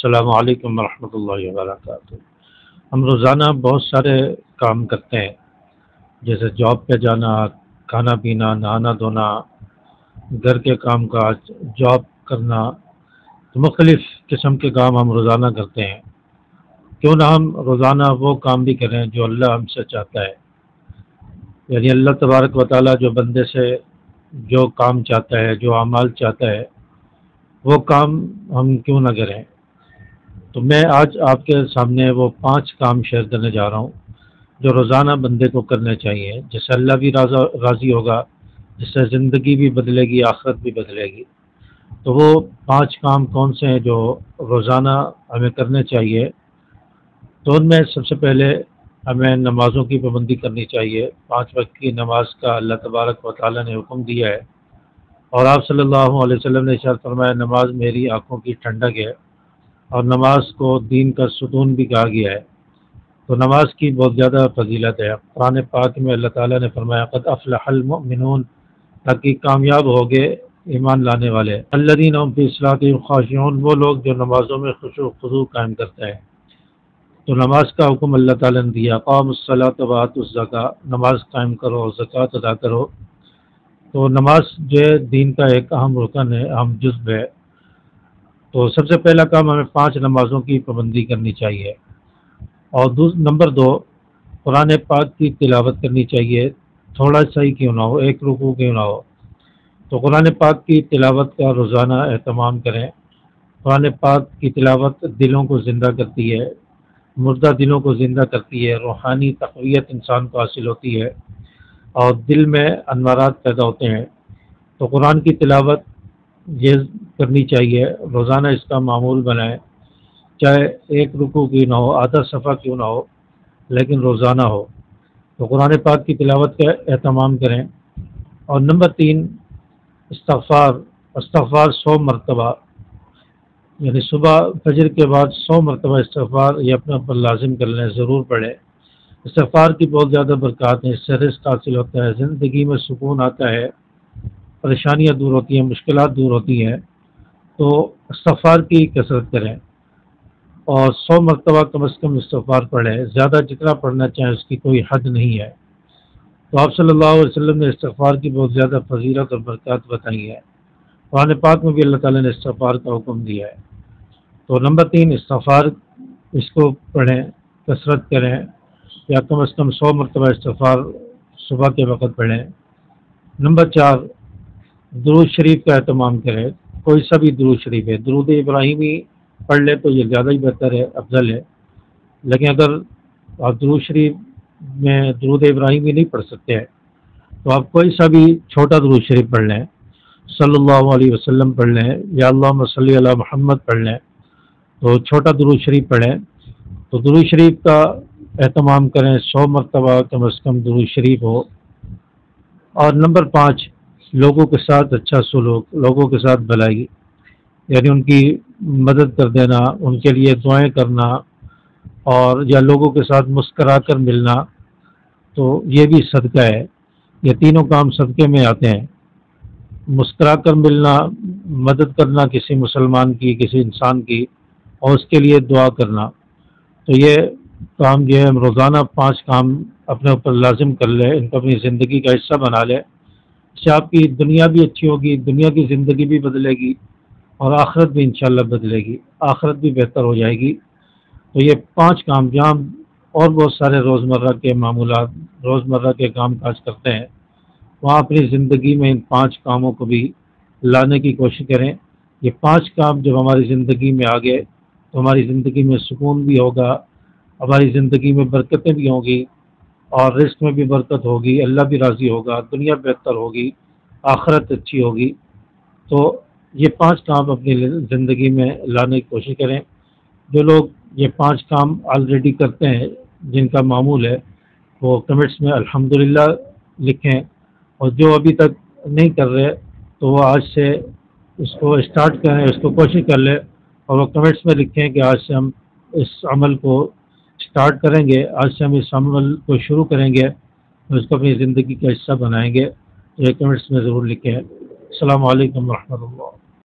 السلام علیکم ورحمۃ اللہ وبرکاتہ۔ ہم روزانہ بہت سارے کام کرتے ہیں، جیسے جاب پہ جانا، کھانا پینا، نہانا دھونا، گھر کے کام کاج، جاب کرنا، تو مختلف قسم کے کام ہم روزانہ کرتے ہیں۔ کیوں نہ ہم روزانہ وہ کام بھی کریں جو اللہ ہم سے چاہتا ہے، یعنی اللہ تبارک و تعالیٰ جو بندے سے جو کام چاہتا ہے، جو اعمال چاہتا ہے، وہ کام ہم کیوں نہ کریں۔ تو میں آج آپ کے سامنے وہ 5 کام شیئر کرنے جا رہا ہوں جو روزانہ بندے کو کرنے چاہیے، جس سے اللہ بھی راضی ہوگا، جس سے زندگی بھی بدلے گی، آخرت بھی بدلے گی۔ تو وہ 5 کام کون سے ہیں جو روزانہ ہمیں کرنے چاہیے؟ تو ان میں سب سے پہلے ہمیں نمازوں کی پابندی کرنی چاہیے۔ 5 وقت کی نماز کا اللہ تبارک و تعالیٰ نے حکم دیا ہے، اور آپ صلی اللہ علیہ وسلم نے ارشاد فرمایا، نماز میری آنکھوں کی ٹھنڈک ہے، اور نماز کو دین کا ستون بھی کہا گیا ہے۔ تو نماز کی بہت زیادہ فضیلت ہے۔ قرآن پاک میں اللہ تعالیٰ نے فرمایا، قد افلح المؤمنون، تاکہ کامیاب ہوگے ایمان لانے والے، الذین هم فی صلاتهم خاشعون، وہ لوگ جو نمازوں میں خشوع و خضوع قائم کرتے ہیں۔ تو نماز کا حکم اللہ تعالیٰ نے دیا، قاموا الصلاۃ وآتوا الزکاۃ، نماز قائم کرو اور زکوٰۃ ادا کرو۔ تو نماز جو ہے دین کا ایک اہم رکن ہے، اہم جزو ہے۔ تو سب سے پہلا کام، ہمیں 5 نمازوں کی پابندی کرنی چاہیے، اور نمبر 2، قرآن پاک کی تلاوت کرنی چاہیے، تھوڑا سا ہی کیوں نہ ہو، 1 رکوع کیوں نہ ہو۔ تو قرآن پاک کی تلاوت کا روزانہ اہتمام کریں۔ قرآن پاک کی تلاوت دلوں کو زندہ کرتی ہے، مردہ دلوں کو زندہ کرتی ہے، روحانی تقویت انسان کو حاصل ہوتی ہے، اور دل میں انوارات پیدا ہوتے ہیں۔ تو قرآن کی تلاوت یہ کرنی چاہیے، روزانہ اس کا معمول بنائیں، چاہے 1 رکوع کی نہ ہو، آدھا صفحہ کیوں نہ ہو، لیکن روزانہ ہو۔ تو قرآن پاک کی تلاوت کا اہتمام کریں۔ اور نمبر 3، استغفار 100 مرتبہ، یعنی صبح فجر کے بعد 100 مرتبہ استغفار یہ اپنے اوپر لازم کر لیں، ضرور پڑھیں۔ استغفار کی بہت زیادہ برکات ہیں، اس سے رزق حاصل ہوتا ہے، زندگی میں سکون آتا ہے، پریشانیاں دور ہوتی ہیں، مشکلات دور ہوتی ہیں۔ تو استغفار کی کثرت کریں، اور 100 مرتبہ کم از کم استغفار پڑھیں، زیادہ جتنا پڑھنا چاہیں اس کی کوئی حد نہیں ہے۔ تو آپ صلی اللہ علیہ وسلم نے استغفار کی بہت زیادہ فضیلت اور برکات بتائی ہے، قرآن پاک میں بھی اللہ تعالیٰ نے استغفار کا حکم دیا ہے۔ تو نمبر 3، استغفار اس کو پڑھیں، کثرت کریں، یا کم از کم 100 مرتبہ استغفار صبح کے وقت پڑھیں۔ نمبر 4، درود شریف کا اہتمام کریں، کوئی سا بھی درود شریف ہے، درود ابراہیمی پڑھ لیں تو یہ زیادہ ہی بہتر ہے، افضل ہے، لیکن اگر آپ درود شریف میں درود ابراہیمی نہیں پڑھ سکتے ہیں تو آپ کوئی سا بھی چھوٹا درود شریف پڑھ لیں، صلی اللہ علیہ وسلم پڑھ لیں، یا اللہم صلی علی محمد پڑھ لیں، تو چھوٹا درود شریف پڑھیں۔ تو درود شریف کا اہتمام کریں، 100 مرتبہ کم از کم درود شریف ہو۔ اور نمبر 5، لوگوں کے ساتھ اچھا سلوک، لوگوں کے ساتھ بھلائی، یعنی ان کی مدد کر دینا، ان کے لیے دعائیں کرنا، اور یا لوگوں کے ساتھ مسکرا کر ملنا، تو یہ بھی صدقہ ہے۔ یہ تینوں کام صدقے میں آتے ہیں، مسکرا کر ملنا، مدد کرنا کسی مسلمان کی، کسی انسان کی، اور اس کے لیے دعا کرنا۔ تو یہ کام جو ہے ہم روزانہ 5 کام اپنے اوپر لازم کر لیں، ان کو اپنی زندگی کا حصہ بنا لیں، اس سے آپ کی دنیا بھی اچھی ہوگی، دنیا کی زندگی بھی بدلے گی، اور آخرت بھی انشاءاللہ بدلے گی، آخرت بھی بہتر ہو جائے گی۔ تو یہ 5 کام، جہاں اور بہت سارے روزمرہ کے معمولات، روزمرہ کے کام کاج کرتے ہیں، وہاں اپنی زندگی میں ان 5 کاموں کو بھی لانے کی کوشش کریں۔ یہ 5 کام جب ہماری زندگی میں آ گئے تو ہماری زندگی میں سکون بھی ہوگا، ہماری زندگی میں برکتیں بھی ہوں گی، اور رزق میں بھی برکت ہوگی، اللہ بھی راضی ہوگا، دنیا بہتر ہوگی، آخرت اچھی ہوگی۔ تو یہ 5 کام اپنی زندگی میں لانے کی کوشش کریں۔ جو لوگ یہ 5 کام آلریڈی کرتے ہیں، جن کا معمول ہے، وہ کمنٹس میں الحمدللہ لکھیں، اور جو ابھی تک نہیں کر رہے تو وہ آج سے اس کو اسٹارٹ کریں، اس کو کوشش کر لیں، اور وہ کمنٹس میں لکھیں کہ آج سے ہم اس عمل کو اسٹارٹ کریں گے، آج سے ہم اس عمل کو شروع کریں گے، اور اس کو اپنی زندگی کا حصہ بنائیں گے۔ یہ کمنٹس میں ضرور لکھیں۔ السلام علیکم ورحمۃ اللہ۔